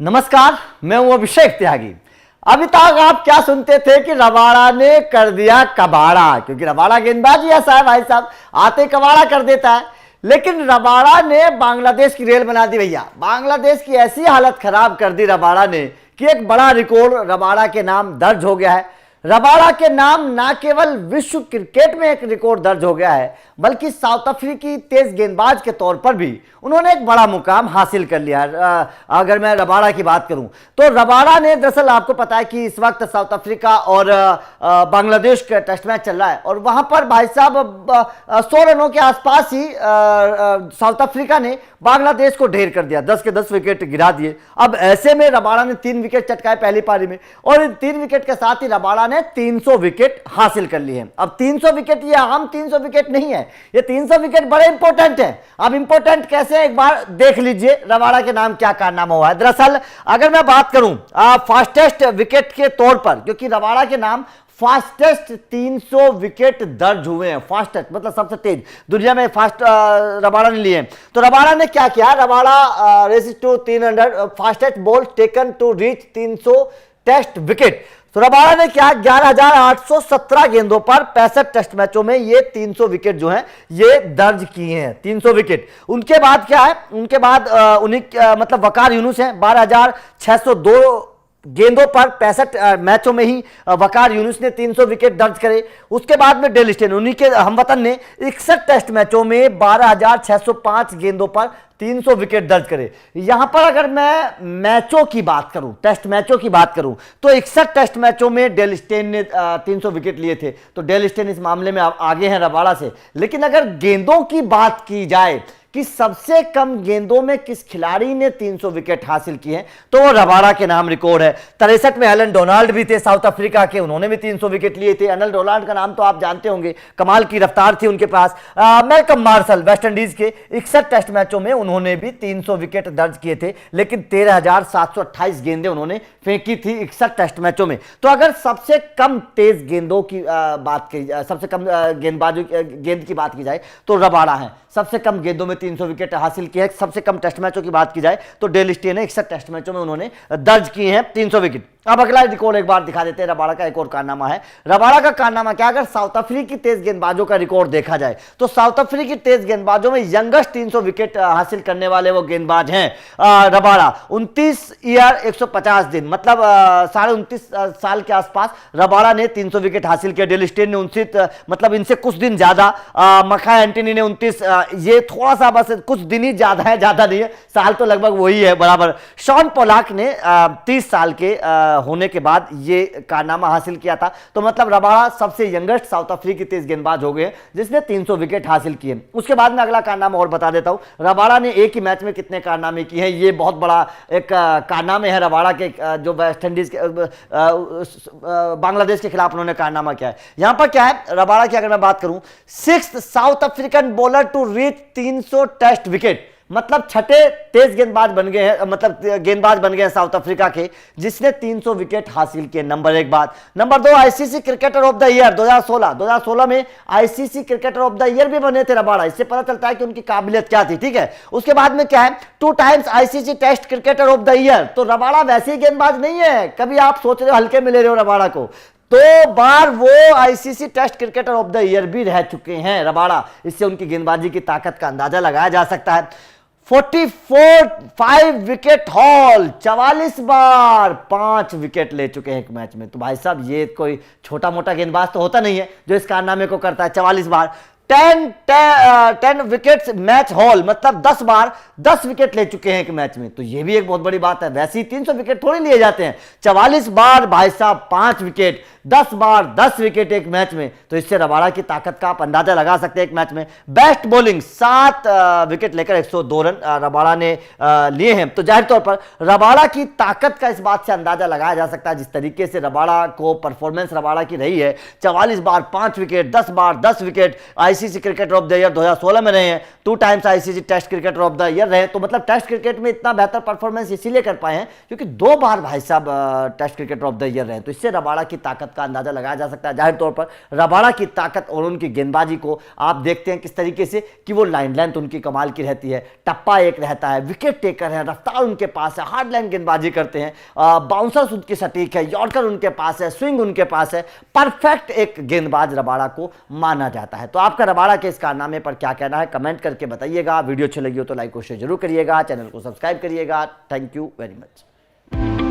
नमस्कार, मैं हूं अभिषेक त्यागी। अभी तक आप क्या सुनते थे कि रबाड़ा ने कर दिया कबाड़ा, क्योंकि रबाड़ा गेंदबाज ऐसा है भाई साहब, आते कबाड़ा कर देता है। लेकिन रबाड़ा ने बांग्लादेश की रेल बना दी भैया। बांग्लादेश की ऐसी हालत खराब कर दी रबाड़ा ने कि एक बड़ा रिकॉर्ड रबाड़ा के नाम दर्ज हो गया है। रबाड़ा के नाम ना केवल विश्व क्रिकेट में एक रिकॉर्ड दर्ज हो गया है, बल्कि साउथ अफ्रीकी तेज गेंदबाज के तौर पर भी उन्होंने एक बड़ा मुकाम हासिल कर लिया। अगर मैं रबाड़ा की बात करूं तो रबाड़ा ने, दरअसल आपको पता है कि इस वक्त साउथ अफ्रीका और बांग्लादेश का टेस्ट मैच चल रहा है और वहां पर भाई साहब 100 रनों के आसपास ही साउथ अफ्रीका ने बांग्लादेश को ढेर कर दिया, 10 के 10 विकेट गिरा दिए। अब ऐसे में रबाड़ा ने 3 विकेट चटकाए पहली पारी में और इन 3 विकेट के साथ ही रबाड़ा ने 300 विकेट हासिल कर लिए हैं। अब 300 विकेट ये आम 300 विकेट नहीं है, ये 300 विकेट बड़े इंपॉर्टेंट हैं। अब इंपॉर्टेंट कैसे, एक बार देख लीजिए रबाड़ा के नाम क्या कारनामा हुआ है। दरअसल अगर मैं बात करूं फास्टेस्ट विकेट के तौर पर, क्योंकि रबाड़ा के नाम फास्टेस्ट 300 विकेट दर्ज हुए हैं। फास्टेस्ट मतलब सबसे तेज दुनिया में फास्ट रबाड़ा ने लिए। तो रबाड़ा ने क्या किया, Rabada race to 300 fastest ball taken to reach 300 test wicket. तो रबाड़ा ने क्या 11,817 गेंदों पर 65 टेस्ट मैचों में ये 300 विकेट जो हैं ये दर्ज किए हैं, 300 विकेट। उनके बाद क्या है, उनके बाद उन्हीं मतलब वकार यूनुस हैं, 12,602 गेंदों पर 65 मैचों में ही वकार यूनुस ने 300 विकेट दर्ज करे। उसके बाद में डेल स्टेन, उन्हीं के हमवतन ने 61 टेस्ट मैचों में 12,605 गेंदों पर 300 विकेट दर्ज करे। यहां पर अगर मैं मैचों की बात करूं, टेस्ट मैचों की बात करूं, तो 61 टेस्ट मैचों में डेल स्टेन ने 300 विकेट लिए थे। तो डेल स्टेन इस मामले में आगे हैं रबाड़ा से। लेकिन अगर गेंदों की बात की जाए कि सबसे कम गेंदों में किस खिलाड़ी ने 300 विकेट हासिल किए हैं, तो वो रबाड़ा के नाम रिकॉर्ड है। 63 में एलन डोनाल्ड भी थे साउथ अफ्रीका के, उन्होंने भी 300 विकेट लिए थे। एलन डोनाल्ड का नाम तो आप जानते होंगे, कमाल की रफ्तार थी उनके पास। मैल्कम मार्शल वेस्ट इंडीज के 61 टेस्ट मैचों में उन्होंने भी 300 विकेट दर्ज किए थे, लेकिन 13,728 गेंदें उन्होंने फेंकी थी 61 टेस्ट मैचों में। तो अगर सबसे कम तेज गेंदों की बात की, सबसे कम गेंद की बात की जाए तो रबाड़ा है। सबसे कम गेंदों में 300 विकेट हासिल किए हैं। सबसे कम टेस्ट मैचों की बात की जाए तो डेल स्टेन ने 61 टेस्ट मैचों में उन्होंने दर्ज किए हैं 300 विकेट। अब अगला रिकॉर्ड एक बार दिखा देते हैं। रबाड़ा का एक और कारनामा है। रबाड़ा का कारनामा क्या, अगर साउथ अफ्रीकी तेज गेंदबाजों का रिकॉर्ड देखा जाए तो साउथ अफ्रीकी तेज गेंदबाजों में यंगेस्ट 300 विकेट हासिल करने वाले वो गेंदबाज हैं रबाड़ा। 29 ईयर 150 दिन मतलब 29.5 साल के आसपास रबाड़ा ने 300 विकेट हासिल किया। डेल स्टेन ने 29 मतलब इनसे कुछ दिन ज्यादा, मकाई एंटनी ने 29, ये थोड़ा सा बस कुछ दिन ही ज्यादा है, ज्यादा नहीं है, साल तो लगभग वही है बराबर। शॉन पोलाक ने 30 साल के होने के बाद ये कारनामा हासिल किया था। तो मतलब रबाड़ा सबसे यंगेस्ट साउथ अफ्रीकी तेज गेंदबाज हो गए जिसने 300 विकेट हासिल किए। उसके बाद में अगला कारनामा और बता देता हूं, रबाड़ा ने एक ही मैच में कितने कारनामे किए हैं। ये बहुत बड़ा एक कारनामे है रबाड़ा के, जो वेस्ट इंडीज के बांग्लादेश के खिलाफ उन्होंने कारनामा किया है। यहां पर क्या है रबाड़ा की, अगर मैं बात करूं, 6th South African bowler to reach 300 test wicket, मतलब छठे तेज गेंदबाज बन गए हैं, मतलब गेंदबाज बन गए हैं साउथ अफ्रीका के जिसने 300 विकेट हासिल किए। नंबर 1 बात। Number 2, ICC cricketer of the year 2016 में ICC cricketer of the year भी बने थे रबाड़ा। इससे पता चलता है कि उनकी काबिलियत क्या थी, ठीक है। उसके बाद में क्या है, 2 times ICC test cricketer of the year. तो रबाड़ा वैसे ही गेंदबाज नहीं है, कभी आप सोच रहे हो हल्के में ले रहे हो रबाड़ा को, 2 बार वो ICC test cricketer of the year भी रह चुके हैं रबाड़ा। इससे उनकी गेंदबाजी की ताकत का अंदाजा लगाया जा सकता है। 5 विकेट हॉल, 44 बार 5 विकेट ले चुके हैं एक मैच में। तो भाई साहब ये कोई छोटा मोटा गेंदबाज तो होता नहीं है जो इस कारनामे को करता है। 44 बार 10 विकेट्स मैच हॉल, मतलब 10 बार 10 विकेट ले चुके हैं एक मैच में। तो ये भी एक बहुत बड़ी बात है, वैसे ही 300 विकेट थोड़ी लिए जाते हैं। 44 बार भाई साहब 5 विकेट, 10 बार 10 विकेट एक मैच में। तो इससे रबाड़ा की ताकत का आप अंदाजा लगा सकते हैं एक मैच में। बेस्ट बॉलिंग 7 विकेट लेकर 102 रन रबाड़ा ने लिए हैं। तो जाहिर तौर पर रबाड़ा की ताकत का इस बात से अंदाजा लगाया जा सकता है, जिस तरीके से रबाड़ा को परफॉर्मेंस रबाड़ा की रही है। 44 बार 5 विकेट, 10 बार 10 wicket, ICC cricketer of the year 2016 में रहे हैं, 2 times ICC test cricketer of the year रहे। तो मतलब टेस्ट क्रिकेट में इतना बेहतर परफॉर्मेंस इसीलिए कर पाए हैं क्योंकि 2 बार भाई साहब test cricketer of the year रहे। तो इससे रबाड़ा की ताकत का अंदाजा लगाया जा सकता है। जाहिर तौर पर रबाड़ा की ताकत और उनकी गेंदबाजी को आप देखते हैं किस तरीके से कि वो लाइन लेंथ उनकी कमाल की रहती है, टप्पा एक रहता है, विकेट टेकर है, रफ्तार उनके पास है, हार्ड लाइन गेंदबाजी करते हैं, बाउंसर्स उनकी सटीक है, यॉर्कर उनके पास है, स्विंग उनके पास है, परफेक्ट एक गेंदबाज रबाड़ा को माना जाता है। तो आपका रबाड़ा के इस कारनामे पर क्या कहना है कमेंट करके बताइएगा। वीडियो अच्छी लगी हो तो लाइक और शेयर जरूर करिएगा, चैनल को सब्सक्राइब करिएगा। Thank you very much.